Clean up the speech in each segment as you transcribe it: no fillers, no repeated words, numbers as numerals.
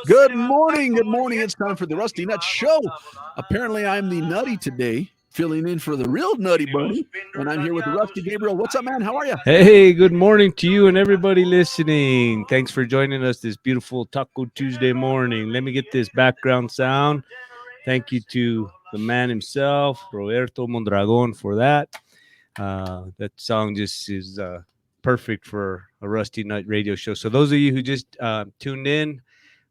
Good morning. Good morning. It's time for the Rusty Nut Show. Apparently, I'm the nutty today, filling in for the real nutty Bernie. And I'm here with Rusty Gabriel. What's up, man? How are you? Hey, good morning to you and everybody listening. Thanks for joining us this beautiful Taco Tuesday morning. Let me get this background sound. Thank you to the man himself, Roberto Mondragon, for that. That song just is perfect for a Rusty Nut radio show. So those of you who just tuned in,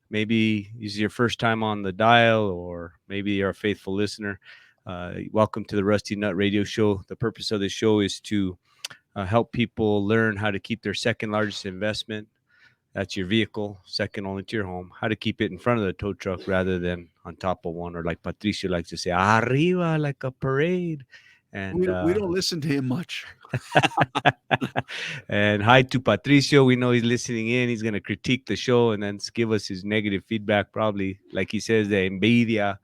maybe this is your first time on the dial, or maybe you're a faithful listener. Welcome to the Rusty Nut Radio Show. The purpose of the show is to help people learn how to keep their second largest investment. That's your vehicle, second only to your home. How to keep it in front of the tow truck rather than on top of one, or like Patricio likes to say, arriba, like a parade. And we don't listen to him much. and hi to Patricio. We know he's listening in. He's going to critique the show and then give us his negative feedback. Probably, like he says, the envidia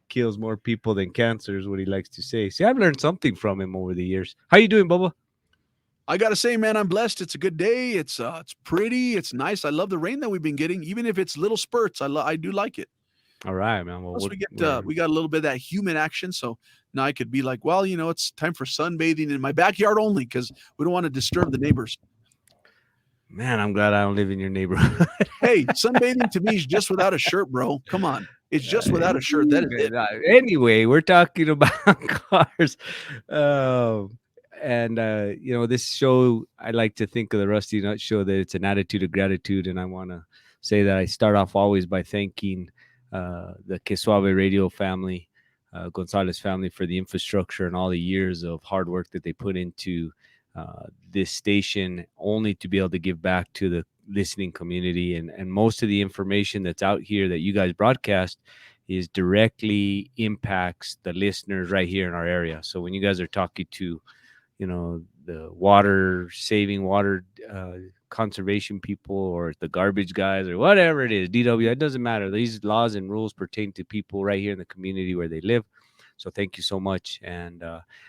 kills more people than cancer is what he likes to say. See, I've learned something from him over the years. How you doing, Bubba? I gotta say, man, I'm blessed. It's a good day. It's pretty. It's nice. I love the rain that we've been getting, even if it's little spurts. I do like it. All right, man. Well, Plus we got a little bit of that humid action, so now I could be like, well, it's time for sunbathing in my backyard only because we don't want to disturb the neighbors. Man, I'm glad I don't live in your neighborhood. Hey, sunbathing to me is just without a shirt, bro. Come on. It's just without a shirt. That is it. Anyway, we're talking about cars. This show, I like to think of the Rusty Nut Show that it's an attitude of gratitude. And I want to say that I start off always by thanking the Que Suave Radio family, Gonzalez family, for the infrastructure and all the years of hard work that they put into this station, only to be able to give back to the listening community. And most of the information that's out here that you guys broadcast is directly impacts the listeners right here in our area. So when you guys are talking to, the water conservation people, or the garbage guys, or whatever it is, DW, it doesn't matter. These laws and rules pertain to people right here in the community where they live. So thank you so much. And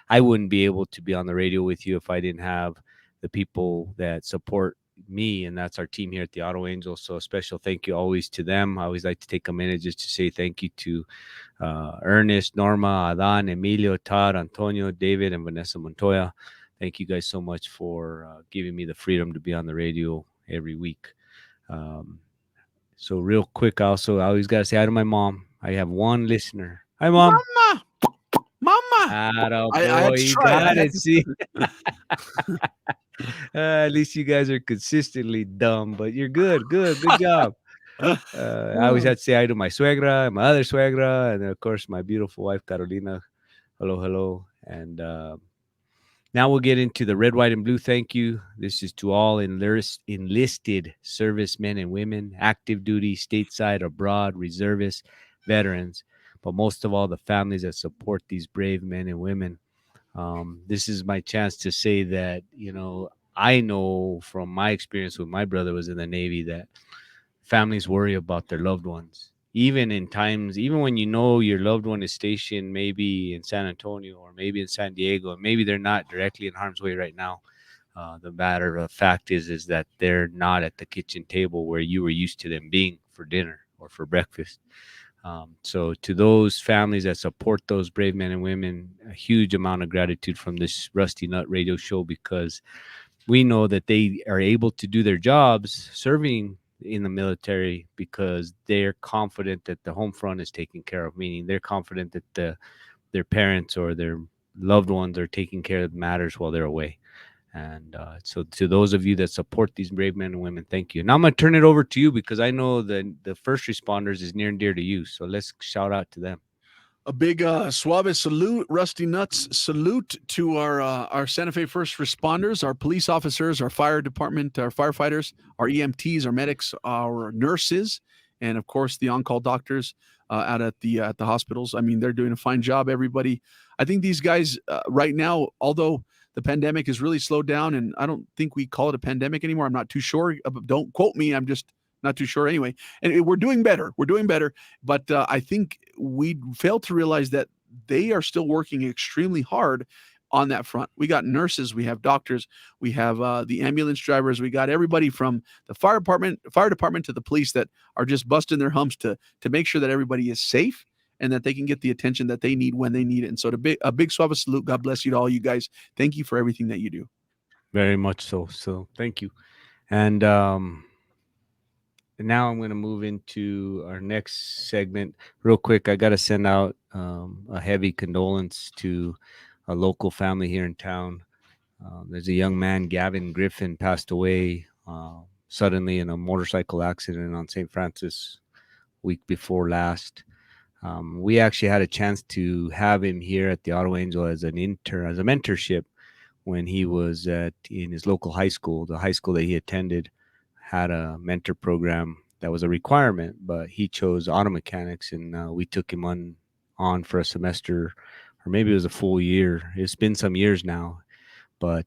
I wouldn't be able to be on the radio with you if I didn't have the people that support me, and that's our team here at the Auto Angels. So a special thank you always to them. I always like to take a minute just to say thank you to Ernest, Norma, Adan, Emilio, Todd, Antonio, David, and Vanessa Montoya. Thank you guys so much for giving me the freedom to be on the radio every week. So real quick, also, I always got to say hi to my mom. I have one listener. Hi, Mom. Mama. I had to try. See. At least you guys are consistently dumb, but you're good. Good job. I always had to say hi to my suegra and my other suegra, and then, of course, my beautiful wife, Carolina. Hello. And now we'll get into the red, white, and blue thank you. This is to all enlisted servicemen and women, active duty, stateside, abroad, reservists, veterans, but most of all, the families that support these brave men and women. This is my chance to say that, I know from my experience with my brother was in the Navy that families worry about their loved ones, even in times, even when your loved one is stationed maybe in San Antonio or maybe in San Diego, and maybe they're not directly in harm's way right now. The matter of fact is that they're not at the kitchen table where you were used to them being for dinner or for breakfast. So to those families that support those brave men and women, a huge amount of gratitude from this Rusty Nut Radio Show, because we know that they are able to do their jobs serving in the military because they're confident that the home front is taken care of, meaning they're confident that their parents or their loved ones are taking care of matters while they're away. And so to those of you that support these brave men and women, thank you. Now I'm going to turn it over to you because I know that the first responders is near and dear to you. So let's shout out to them. A big Suave salute, Rusty Nuts salute to our Santa Fe first responders, our police officers, our fire department, our firefighters, our EMTs, our medics, our nurses, and of course the on-call doctors out at the hospitals. I mean, they're doing a fine job, everybody. I think these guys right now, although the pandemic is really slowed down, and I don't think we call it a pandemic anymore. I'm not too sure. Don't quote me. I'm just not too sure anyway. And we're doing better. But I think we failed to realize that they are still working extremely hard on that front. We got nurses, we have doctors, we have the ambulance drivers, we got everybody from the fire department to the police that are just busting their humps to make sure that everybody is safe and that they can get the attention that they need when they need it. And so a big suave salute. God bless you to all you guys. Thank you for everything that you do. Very much so. So thank you. And now I'm going to move into our next segment real quick. I got to send out a heavy condolence to a local family here in town. There's a young man, Gavin Griffin, passed away suddenly in a motorcycle accident on St. Francis week before last. We actually had a chance to have him here at the Auto Angel as an intern, as a mentorship when he was in his local high school. The high school that he attended had a mentor program that was a requirement, but he chose auto mechanics, and we took him on for a semester, or maybe it was a full year. It's been some years now, but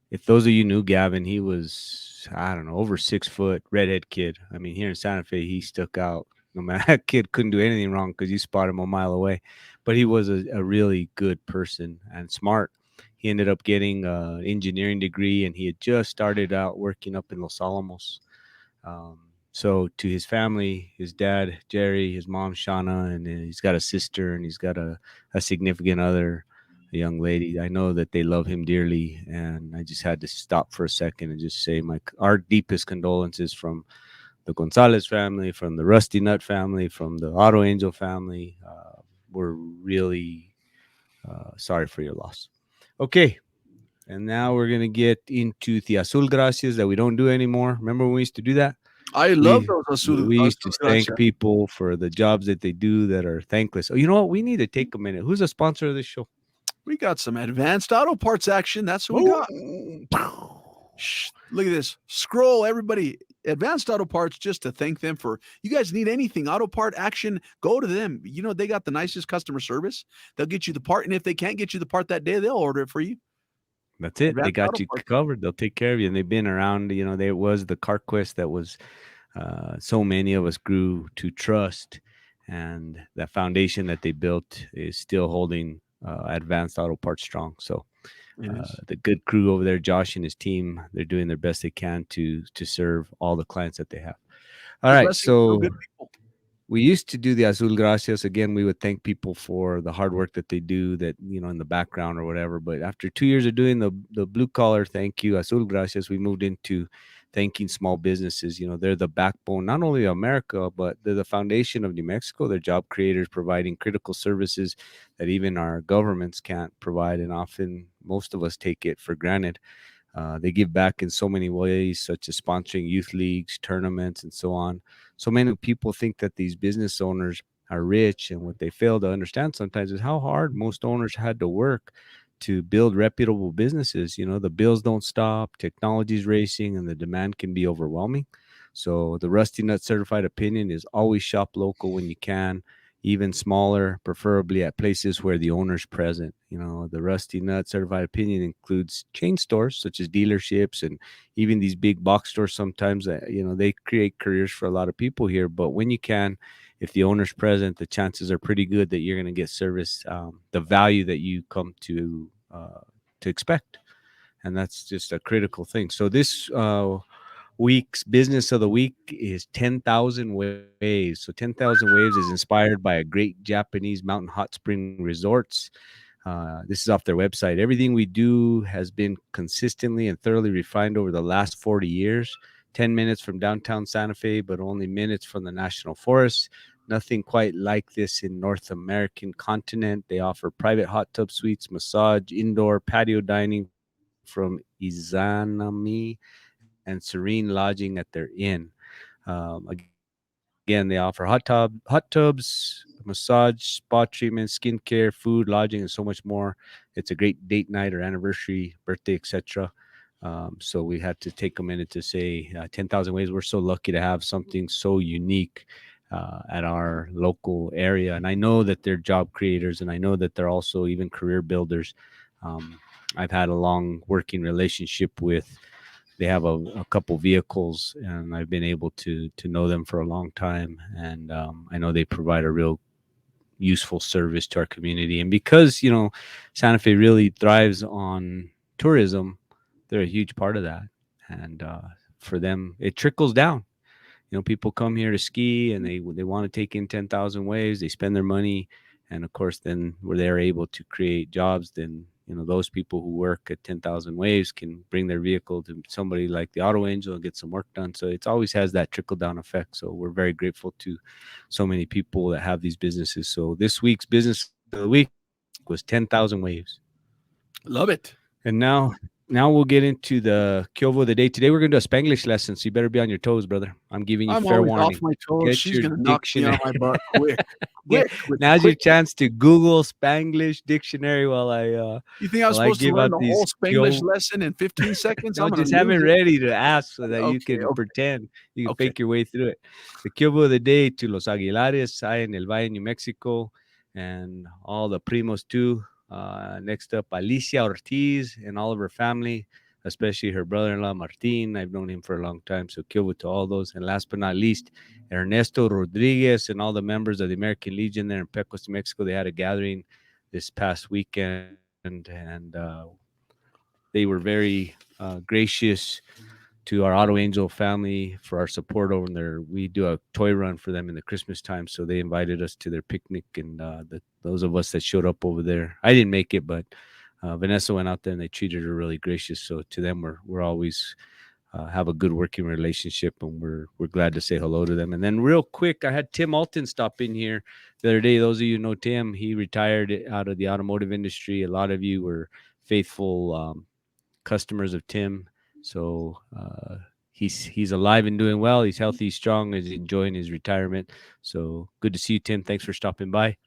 if those of you knew Gavin, he was, I don't know, over 6 foot, redhead kid. I mean, here in Santa Fe, he stuck out. No matter, that kid couldn't do anything wrong because you spot him a mile away. But he was a really good person and smart. He ended up getting an engineering degree, and he had just started out working up in Los Alamos. So to his family, his dad, Jerry, his mom, Shauna, and he's got a sister, and he's got a significant other, a young lady. I know that they love him dearly, and I just had to stop for a second and just say our deepest condolences from the Gonzalez family, from the Rusty Nut family, from the Auto Angel family. We're really sorry for your loss. Okay, and now we're gonna get into the Azul Gracias that we don't do anymore. Remember when we used to do that? I love those Azul. We used to Azul thank Gracias. people for the jobs that they do that are thankless. Oh, you know what? We need to take a minute. Who's a sponsor of this show? We got some Advanced Auto Parts action. That's who we got. Shh, look at this. Scroll, everybody. Advanced Auto Parts, just to thank them for, you guys need anything, auto part action, go to them. You know, they got the nicest customer service. They'll get you the part, and if they can't get you the part that day, they'll order it for you. That's it. They Advanced got Auto you Parts. covered. They'll take care of you. And they've been around, there was the CarQuest that was so many of us grew to trust. And that foundation that they built is still holding Advanced Auto Parts strong. So the good crew over there, Josh and his team, they're doing their best they can to serve all the clients that they have. All right. So we used to do the Azul Gracias. Again, we would thank people for the hard work that they do, that, in the background or whatever. But after 2 years of doing the blue collar thank you, Azul Gracias, we moved into thanking small businesses. They're the backbone, not only of America, but they're the foundation of New Mexico. They're job creators providing critical services that even our governments can't provide. And often most of us take it for granted. They give back in so many ways, such as sponsoring youth leagues, tournaments, and so on. So many people think that these business owners are rich, and what they fail to understand sometimes is how hard most owners had to work to build reputable businesses. The bills don't stop, technology's racing, and the demand can be overwhelming. So the Rusty Nut Certified Opinion is always shop local when you can, even smaller, preferably at places where the owner's present. The Rusty Nut Certified Opinion includes chain stores such as dealerships and even these big box stores sometimes that, they create careers for a lot of people here. But when you can, if the owner's present, the chances are pretty good that you're going to get service, the value that you come to expect. And that's just a critical thing. So this week's business of the week is 10,000 Waves. So 10,000 Waves is inspired by a great Japanese mountain hot spring resorts. This is off their website. Everything we do has been consistently and thoroughly refined over the last 40 years. 10 minutes from downtown Santa Fe, but only minutes from the National Forest. Nothing quite like this in North American continent. They offer private hot tub suites, massage, indoor patio dining from Izanami, and serene lodging at their inn. Again, they offer hot tubs, massage, spa treatments, skincare, food, lodging, and so much more. It's a great date night or anniversary, birthday, etc. So we had to take a minute to say 10,000 Waves. We're so lucky to have something so unique at our local area. And I know that they're job creators, and I know that they're also even career builders. I've had a long working relationship with. They have a couple vehicles, and I've been able to know them for a long time. And I know they provide a real useful service to our community. And because, Santa Fe really thrives on tourism, they're a huge part of that. And for them, it trickles down. People come here to ski and they want to take in 10,000 waves. They spend their money, and of course, then where they're able to create jobs, then those people who work at 10,000 waves can bring their vehicle to somebody like the Auto Angel and get some work done. So it always has that trickle down effect. So we're very grateful to so many people that have these businesses. So this week's business of the week was 10,000 waves. Love it. And now we'll get into the Kyovo of the day. Today we're going to do a Spanglish lesson, so you better be on your toes, brother. I'm giving you I'm fair always warning. off my toes. Get She's your going to knock me out of my butt quick. Now's your chance to Google Spanglish dictionary while I You think I was while I supposed to give learn out the whole these Spanglish Kyovo- lesson in 15 seconds? No, I'm gonna just have it lose ready to ask so that you Okay, can pretend. You can Okay. fake your way through it. The Kyovo of the day to Los Aguilares, I in El Valle, New Mexico, and all the primos too. Next up, Alicia Ortiz and all of her family, especially her brother-in-law Martin. I've known him for a long time, so Kyovo to all those. And last but not least, Ernesto Rodriguez and all the members of the American Legion there in Pecos, New Mexico. They had a gathering this past weekend, and they were very gracious to our Auto Angel family for our support over there. We do a toy run for them in the Christmas time, so they invited us to their picnic, and those of us that showed up over there, I didn't make it, but Vanessa went out there and they treated her really gracious. So to them, we're always have a good working relationship, and we're glad to say hello to them. And then real quick, I had Tim Alton stop in here the other day. Those of you who know Tim, he retired out of the automotive industry. A lot of you were faithful customers of Tim. So he's alive and doing well. He's healthy, strong, is enjoying his retirement. So good to see you, Tim. Thanks for stopping by.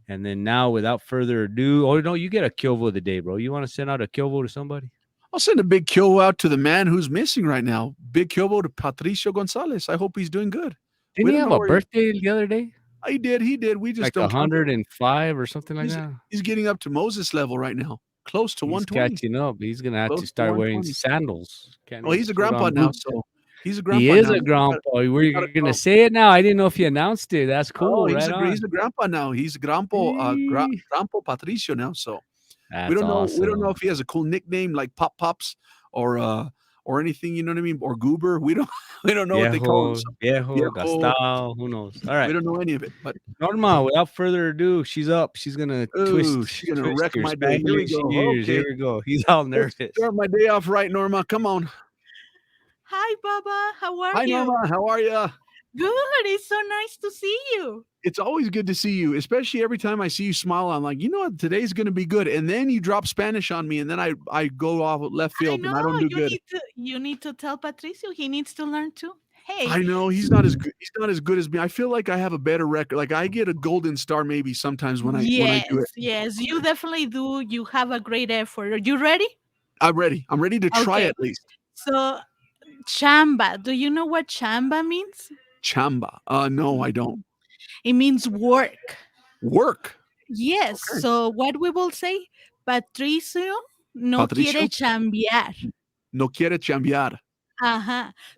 And then now, without further ado, oh no, you get a Kyovo of the day, bro. You want to send out a Kyovo to somebody? I'll send a big Kyovo out to the man who's missing right now. Big Kyovo to Patricio Gonzalez. I hope he's doing good. Didn't he have a birthday the other day? He did. We just like don't 105 or something like that. He's getting up to Moses level right now. Close to He's 120. catching up. He's gonna have Close to to start wearing 120. sandals. Well, he's a grandpa now, so he's a grandpa. He is now. a grandpa. Were you gonna say it now? I didn't know if you announced it. That's cool. He's right he's a grandpa now. He's grandpa Patricio now. So That's we don't know. awesome. We don't know if he has a cool nickname like Pop Pops or anything. You know what I mean? Or Goober. We don't know what they call him. So, Viejo, Gastal, who knows? All right. We don't know any of it. But Norma, without further ado, she's up. She's gonna She's gonna wreck your my day. Here we go. Ears. Okay. Here we go. He's all nervous. Start my day off right, Norma. Come on. Hi, Baba. How are Hi, you? Norma. How are you? Good. It's so nice to see you. It's always good to see you, especially every time I see you smile. I'm like, you know what? Today's going to be good. And then you drop Spanish on me, and then I go off left field, and I don't do good. You need to tell Patricio. He needs to learn too. Hey. I know he's not as good. He's not as good as me. I feel like I have a better record. Like I get a golden star maybe sometimes when I do it. Yes, you definitely do. You have a great effort. Are you ready? I'm ready. I'm ready to try at least. So, chamba. Do you know what chamba means? Chamba. No, I don't. It means work. Work. Yes. Okay. So what we will say, Patricio no quiere chambear. No quiere chambear.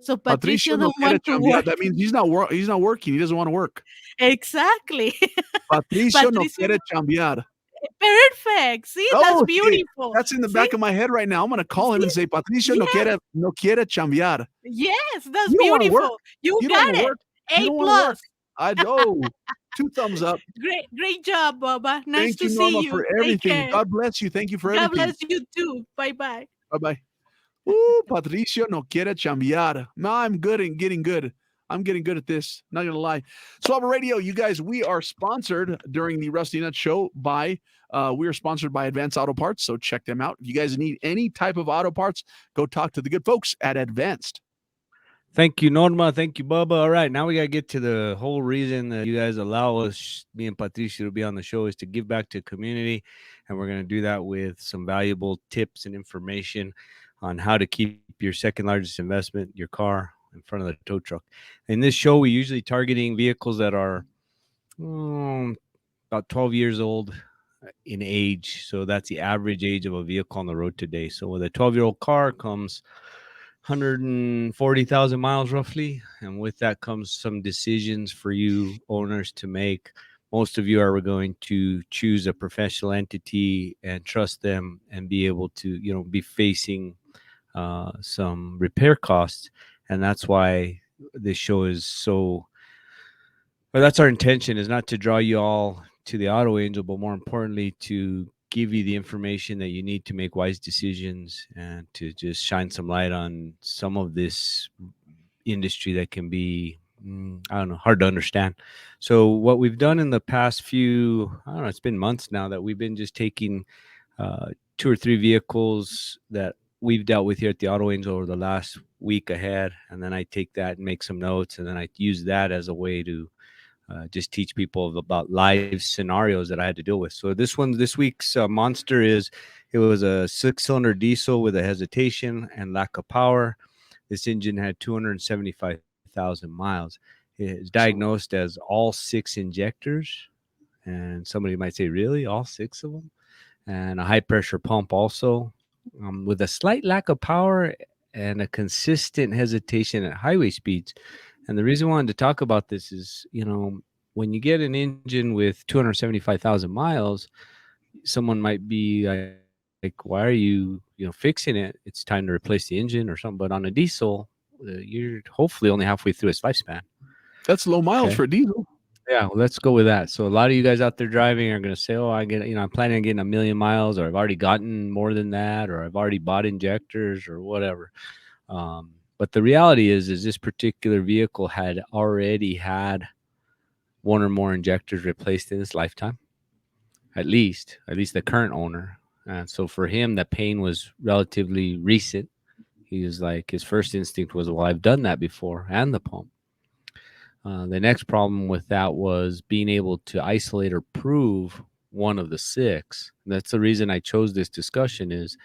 So Patricio don't want to work. That means he's not working. He doesn't want to work. Exactly. Patricio no quiere chambear. Perfect. See, that's beautiful. That's in the back of my head right now. I'm going to call him and say, Patricio no quiere chambear. Yes, that's beautiful. You got it. A+. I know. 2 thumbs up. Great job, Baba. Nice to see you. Thank you, Norma, for everything. God bless you. Thank you for everything. God bless you too. Bye-bye. Bye-bye. Patricio no quiere chambear. No, I'm good and getting good. I'm getting good at this. Not going to lie. Swabber Radio, you guys, we are sponsored during the Rusty Nut Show by, we are sponsored by Advanced Auto Parts. So check them out. If you guys need any type of auto parts, go talk to the good folks at Advanced. Thank you, Norma. Thank you, Bubba. All right, now we got to get to the whole reason that you guys allow us, me and Patricio, to be on the show is to give back to the community. And we're going to do that with some valuable tips and information on how to keep your second largest investment, your car, in front of the tow truck. In this show, we usually targeting vehicles that are about 12 years old in age. So that's the average age of a vehicle on the road today. So with a 12-year-old car comes 140,000 miles roughly. And with that comes some decisions for you owners to make most of you are going to choose a professional entity and trust them and be able to, be facing some repair costs. And that's why this show is so, well, that's our intention, is not to draw you all to the Auto Angel, but more importantly, to give you the information that you need to make wise decisions and to just shine some light on some of this industry that can be, I don't know, hard to understand. So what we've done in the past few, I don't know, it's been months now that we've been just taking 2 or 3 vehicles that we've dealt with here at the Auto Angel over the last week ahead, and then I take that and make some notes, and then I use that as a way to just teach people about live scenarios that I had to deal with. So this week's monster it was a 6-cylinder diesel with a hesitation and lack of power. This engine had 275,000 miles. It is diagnosed as all 6 injectors. And somebody might say, really? All 6 of them? And a high pressure pump also, with a slight lack of power and a consistent hesitation at highway speeds. And the reason I wanted to talk about this is, when you get an engine with 275,000 miles, someone might be like, why are you, fixing it? It's time to replace the engine or something. But on a diesel, you're hopefully only halfway through its lifespan. That's low miles for a diesel. Yeah, well, let's go with that. So a lot of you guys out there driving are going to say, I'm planning on getting 1 million miles, or I've already gotten more than that, or I've already bought injectors or whatever. But the reality is this particular vehicle had already had 1 or more injectors replaced in its lifetime, at least the current owner. And so for him, the pain was relatively recent. He was like, his first instinct was, well, I've done that before, and the pump. The next problem with that was being able to isolate or prove one of the 6. That's the reason I chose this discussion is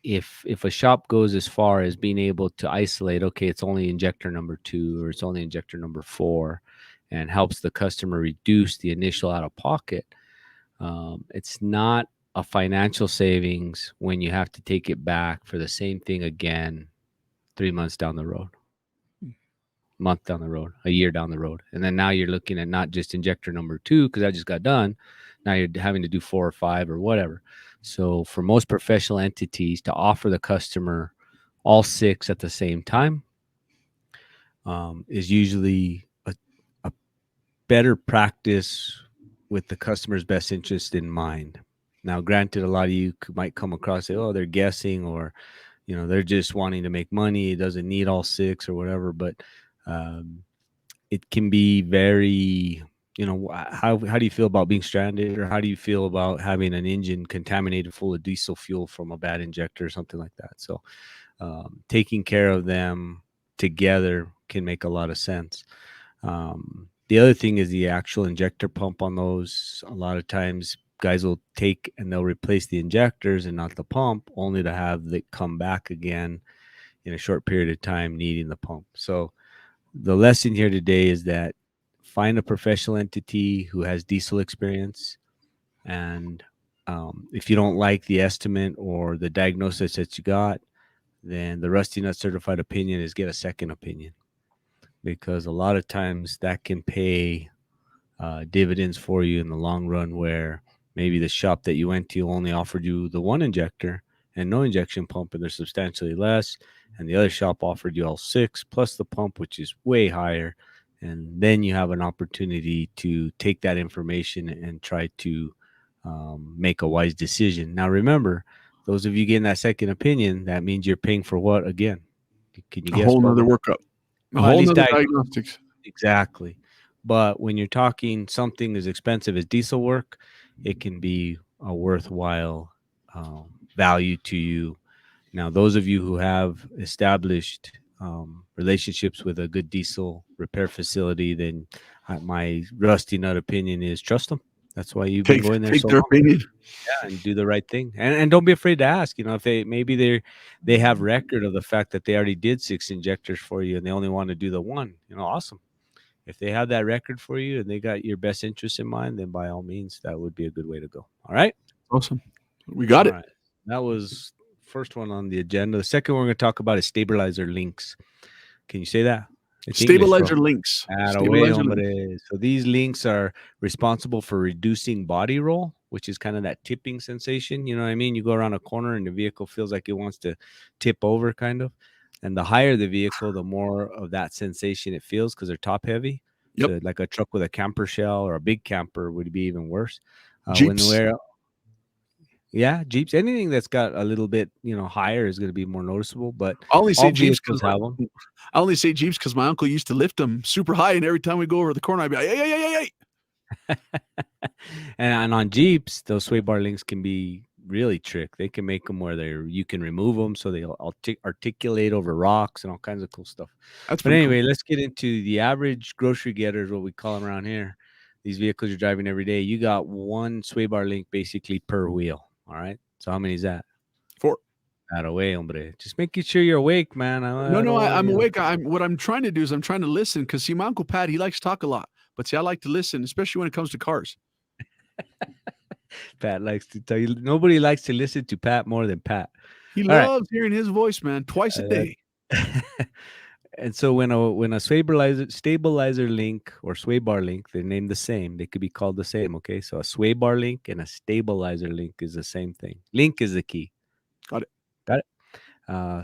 if a shop goes as far as being able to isolate, okay, it's only injector number 2 or it's only injector number 4, and helps the customer reduce the initial out-of-pocket, it's not a financial savings when you have to take it back for the same thing again 3 months down the road, month down the road, a year down the road. And then now you're looking at not just injector number 2, because that just got done. Now you're having to do 4 or 5 or whatever. So for most professional entities to offer the customer all 6 at the same time is usually a better practice with the customer's best interest in mind. Now, granted, a lot of you might come across and say, oh, they're guessing, or, they're just wanting to make money. It doesn't need all 6 or whatever. But it can be very, how do you feel about being stranded, or how do you feel about having an engine contaminated full of diesel fuel from a bad injector or something like that? So taking care of them together can make a lot of sense. The other thing is the actual injector pump on those. A lot of times guys will take and they'll replace the injectors and not the pump, only to have it come back again in a short period of time needing the pump. So the lesson here today is that find a professional entity who has diesel experience. And if you don't like the estimate or the diagnosis that you got, then the Rusty Nut certified opinion is get a second opinion, because a lot of times that can pay dividends for you in the long run, where maybe the shop that you went to only offered you the 1 injector and no injection pump, and they're substantially less, and the other shop offered you all 6 plus the pump, which is way higher. And then you have an opportunity to take that information and try to make a wise decision. Now, remember, those of you getting that second opinion, that means you're paying for what again? Can you guess? A whole nother workup. A whole nother diagnostics. Exactly. But when you're talking something as expensive as diesel work, it can be a worthwhile value to you. Now, those of you who have established relationships with a good diesel repair facility, then my Rusty Nut opinion is trust them. That's why you've been going there so their long. opinion. Yeah, and do the right thing. And don't be afraid to ask. If they have record of the fact that they already did 6 injectors for you and they only want to do the 1, awesome. If they have that record for you and they got your best interest in mind, then by all means, that would be a good way to go. All right. Awesome. We got it. Right. That was first one on the agenda. The second one we're going to talk about is stabilizer links. Can you say that? It's English, bro. Stabilizer links. Away, Stabilizer links. hombre. So these links are responsible for reducing body roll, which is kind of that tipping sensation. You know what I mean? You go around a corner and the vehicle feels like it wants to tip over, kind of. And the higher the vehicle, the more of that sensation it feels because they're top heavy. Yep. So like a truck with a camper shell or a big camper would be even worse. Jeeps. Yeah, Jeeps. Anything that's got a little bit, higher is going to be more noticeable. But I only say all Jeeps vehicles because have them. I only say Jeeps because my uncle used to lift them super high, and every time we go over the corner, I'd be like, hey. And on Jeeps, those sway bar links can be really trick. They can make them where you can remove them so they'll articulate over rocks and all kinds of cool stuff. That's But anyway, let's get into the average grocery getters, what we call them around here. These vehicles you're driving every day, you got one sway bar link basically per wheel. All right. So how many is that? 4. Out of way, hombre. Just making sure you're awake, man. I'm awake. What I'm trying to do is I'm trying to listen because see, my Uncle Pat, he likes to talk a lot. But see, I like to listen, especially when it comes to cars. Pat likes to tell you. Nobody likes to listen to Pat more than Pat. He loves hearing his voice, man, twice a day. And so when a stabilizer link or sway bar link, they're named the same. They could be called the same. Okay, so a sway bar link and a stabilizer link is the same thing. Link is the key. Got it.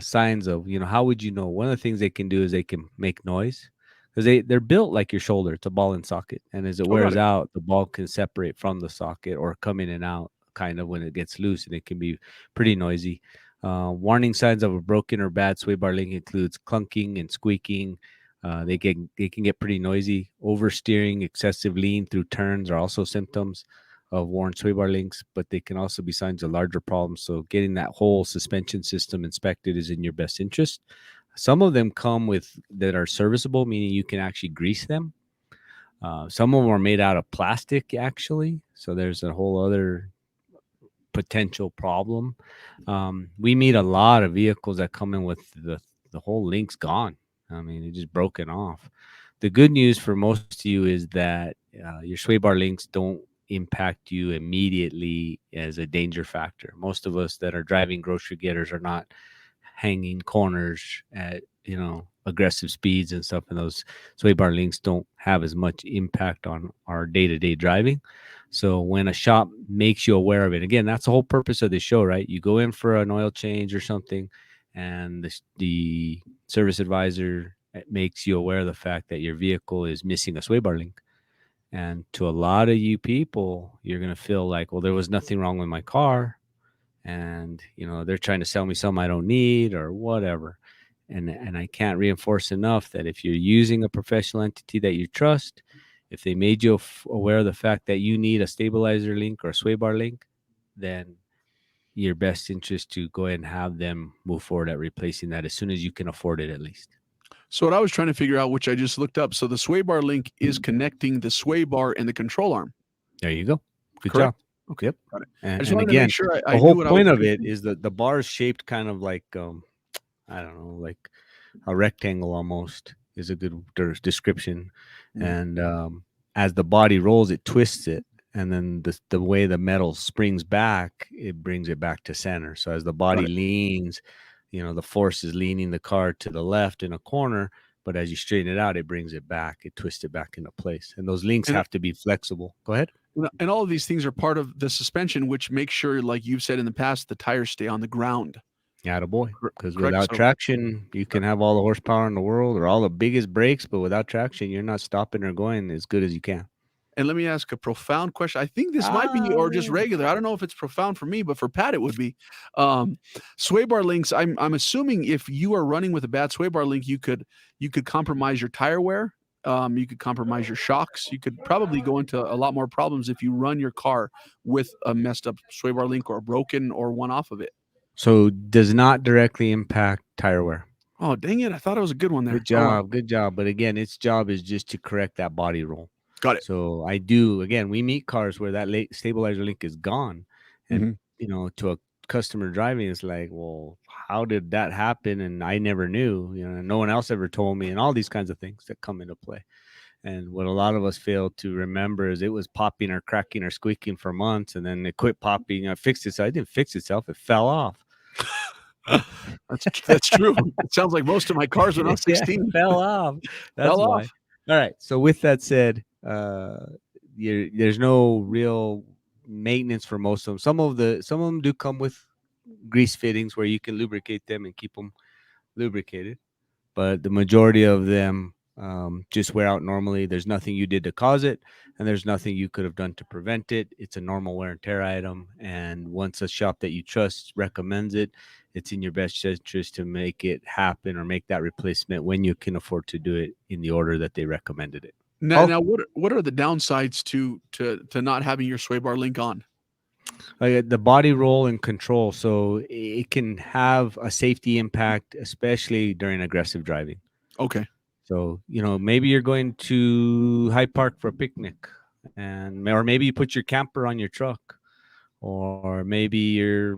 Signs of, how would you know? One of the things they can do is they can make noise because they're built like your shoulder. It's a ball and socket, and as it wears out, the ball can separate from the socket or come in and out kind of when it gets loose, and it can be pretty noisy. Warning signs of a broken or bad sway bar link includes clunking and squeaking. They can get pretty noisy. Oversteering, excessive lean through turns are also symptoms of worn sway bar links, but they can also be signs of larger problems. So getting that whole suspension system inspected is in your best interest. Some of them come that are serviceable, meaning you can actually grease them. Some of them are made out of plastic, actually. So there's a whole other potential problem. We meet a lot of vehicles that come in with the whole link's gone. I mean, it just broken off. The good news for most of you is that your sway bar links don't impact you immediately as a danger factor. Most of us that are driving grocery getters are not hanging corners at aggressive speeds and stuff, and those sway bar links don't have as much impact on our day-to-day driving. So when a shop makes you aware of it, again, that's the whole purpose of the show, right? You go in for an oil change or something, and the service advisor makes you aware of the fact that your vehicle is missing a sway bar link. And to a lot of you people, you're going to feel like, well, there was nothing wrong with my car. And, they're trying to sell me something I don't need or whatever. And I can't reinforce enough that if you're using a professional entity that you trust, if they made you aware of the fact that you need a stabilizer link or a sway bar link, then your best interest to go ahead and have them move forward at replacing that as soon as you can afford it, at least. So what I was trying to figure out, which I just looked up, so the sway bar link is connecting the sway bar and the control arm. There you go. Good Correct? job. Okay. Yep. Got it. And, I just and wanted again, to make sure I the whole knew what point I of was it is that the bar is shaped kind of like, I don't know, like a rectangle almost is a good description. Mm-hmm. And as the body rolls, it twists it. And then the way the metal springs back, it brings it back to center. So as the body leans, the force is leaning the car to the left in a corner. But as you straighten it out, it brings it back. It twists it back into place. And those links have to be flexible. Go ahead. And all of these things are part of the suspension, which makes sure, like you've said in the past, the tires stay on the ground. Attaboy. Because without traction, you can have all the horsepower in the world or all the biggest brakes, but without traction, you're not stopping or going as good as you can. And let me ask a profound question. I think this might be, or just regular. I don't know if it's profound for me, but for Pat, it would be. Sway bar links. I'm assuming if you are running with a bad sway bar link, you could compromise your tire wear. You could compromise your shocks. You could probably go into a lot more problems if you run your car with a messed up sway bar link or a broken or one off of it. So does not directly impact tire wear. Oh, dang it. I thought it was a good one there. Good job. But again, its job is just to correct that body roll. Got it. So we meet cars where that stabilizer link is gone. And, to a customer driving, it's like, well, how did that happen? And I never knew, no one else ever told me, and all these kinds of things that come into play. And what a lot of us fail to remember is it was popping or cracking or squeaking for months, and then it quit popping. It fixed itself. It didn't fix itself. It fell off. That's true. It sounds like most of my cars when I was Yeah, 16 fell off. That's fell why. off. All right. So with that said, there's no real maintenance for most of them. Some of them do come with grease fittings where you can lubricate them and keep them lubricated, but the majority of them just wear out normally. There's nothing you did to cause it, and there's nothing you could have done to prevent it. It's a normal wear and tear item, and once a shop that you trust recommends it, it's in your best interest to make it happen or make that replacement when you can afford to do it in the order that they recommended it. Now, what are the downsides to not having your sway bar link on? The body roll and control, so it can have a safety impact, especially during aggressive driving. Okay. So, maybe you're going to Hyde Park for a picnic, or maybe you put your camper on your truck, or maybe you're,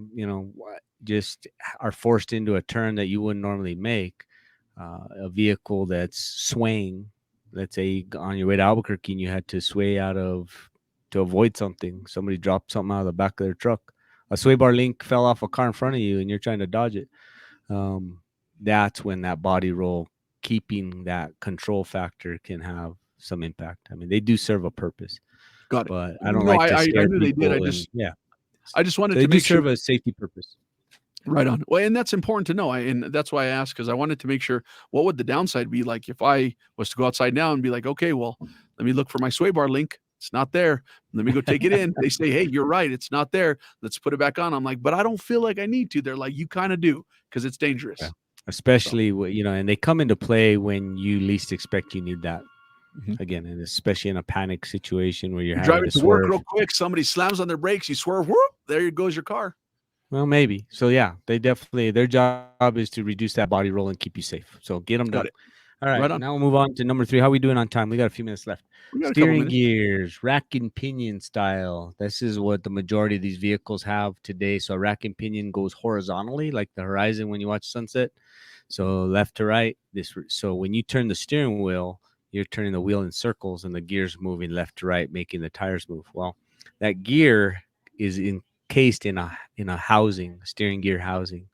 just are forced into a turn that you wouldn't normally make. A vehicle that's swaying, let's say on your way to Albuquerque and you had to sway to avoid something. Somebody dropped something out of the back of their truck. A sway bar link fell off a car in front of you and you're trying to dodge it. That's when that body roll, keeping that control factor, can have some impact. I mean, they do serve a purpose. Got it. But I don't like to scare I knew they did. people. I just wanted They to do make sure. serve a safety purpose. Right on. Well, and that's important to know. And that's why I asked, because I wanted to make sure what would the downside be like if I was to go outside now and be like, okay, well, let me look for my sway bar link. It's not there. Let me go take it in. They say, hey, you're right. It's not there. Let's put it back on. I'm like, but I don't feel like I need to. They're like, you kind of do, because it's dangerous. Yeah. Especially, and they come into play when you least expect you need that. Mhm. Again, and especially in a panic situation where you're You're having driving to to work swerve. real quick. Somebody slams on their brakes. You swerve. Whoop, there goes your car. Well, maybe. So yeah, they definitely, their job is to reduce that body roll and keep you safe. So get them Got done. it. All right. Right on. Now we'll move on to number 3. How are we doing on time? We got a few minutes left. We got a couple Steering minutes. gears, rack and pinion style. This is what the majority of these vehicles have today. So a rack and pinion goes horizontally, like the horizon when you watch sunset. So left to right. So when you turn the steering wheel, you're turning the wheel in circles and the gear's moving left to right, making the tires move. Well, that gear is encased in a housing, steering gear housing,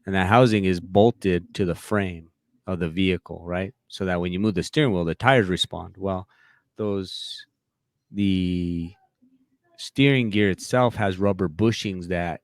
and that housing is bolted to the frame of the vehicle, right? So that when you move the steering wheel, the tires respond. Well, the steering gear itself has rubber bushings that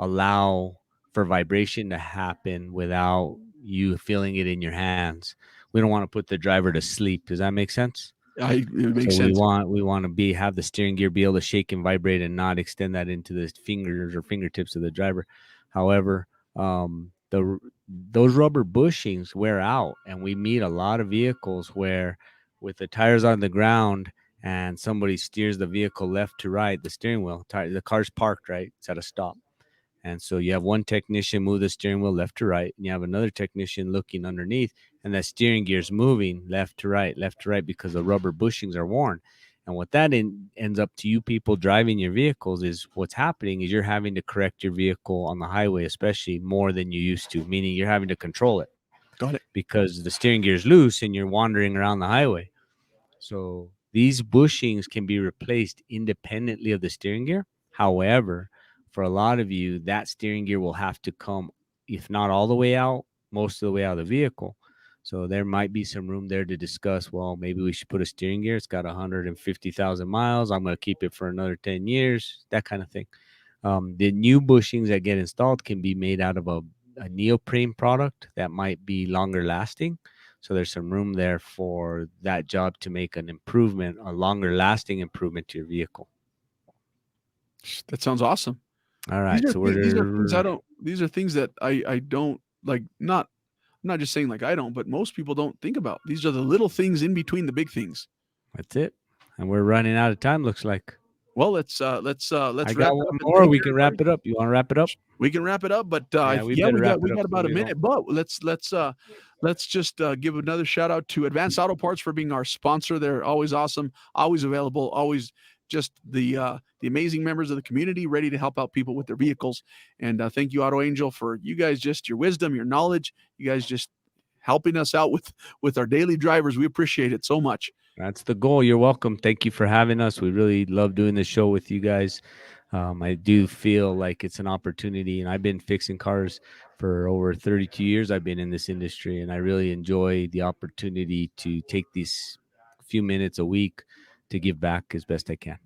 allow for vibration to happen without you feeling it in your hands. We don't want to put the driver to sleep. Does that make sense? It makes So sense. we want to have the steering gear be able to shake and vibrate and not extend that into the fingers or fingertips of the driver. However, those rubber bushings wear out, and we meet a lot of vehicles where, with the tires on the ground and somebody steers the vehicle left to right, the steering wheel, the car's parked, right? It's at a stop. And so you have one technician move the steering wheel left to right, and you have another technician looking underneath, and that steering gear is moving left to right because the rubber bushings are worn. And what that ends up to you people driving your vehicles is what's happening is you're having to correct your vehicle on the highway, especially more than you used to, meaning you're having to control it. Got it. Because the steering gear is loose and you're wandering around the highway. So these bushings can be replaced independently of the steering gear. However, for a lot of you, that steering gear will have to come, if not all the way out, most of the way out of the vehicle. So there might be some room there to discuss, well, maybe we should put a steering gear. It's got 150,000 miles. I'm going to keep it for another 10 years, that kind of thing. The new bushings that get installed can be made out of a neoprene product that might be longer lasting. So there's some room there for that job to make an improvement, a longer lasting improvement to your vehicle. That sounds awesome. All right. These are things that I don't like. I'm not just saying like I don't, but most people don't think about. These are the little things in between the big things. That's it. And we're running out of time, looks like. Well, let's I wrap got one more. We can wrap it up. You want to wrap it up? We can wrap it up, but we got up about so a minute. But let's just give another shout out to Advanced Auto Parts for being our sponsor. They're always awesome, always available, always just the amazing members of the community ready to help out people with their vehicles. And thank you, Auto Angel, for you guys, just your wisdom, your knowledge, you guys just helping us out with our daily drivers. We appreciate it so much. That's the goal. You're welcome. Thank you for having us. We really love doing this show with you guys. I do feel like it's an opportunity, and I've been fixing cars For over 32 years, I've been in this industry, and I really enjoy the opportunity to take these few minutes a week to give back as best I can.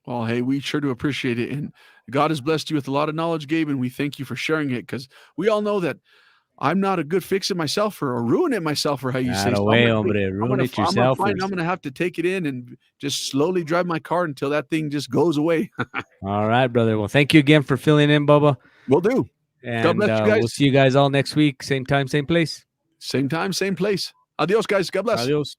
Well, hey, we sure do appreciate it. And God has blessed you with a lot of knowledge, Gabe, and we thank you for sharing it, because we all know that I'm not a good fix it myself or ruin it myself, or how you say. Not So away, hombre. Ruin I'm it yourself. I'm going to have to take it in and just slowly drive my car until that thing just goes away. All right, brother. Well, thank you again for filling in, Bubba. Will do. And bless you guys. we'll see you guys all next week. Same time, same place. Same time, same place. Adios, guys. God bless. Adios.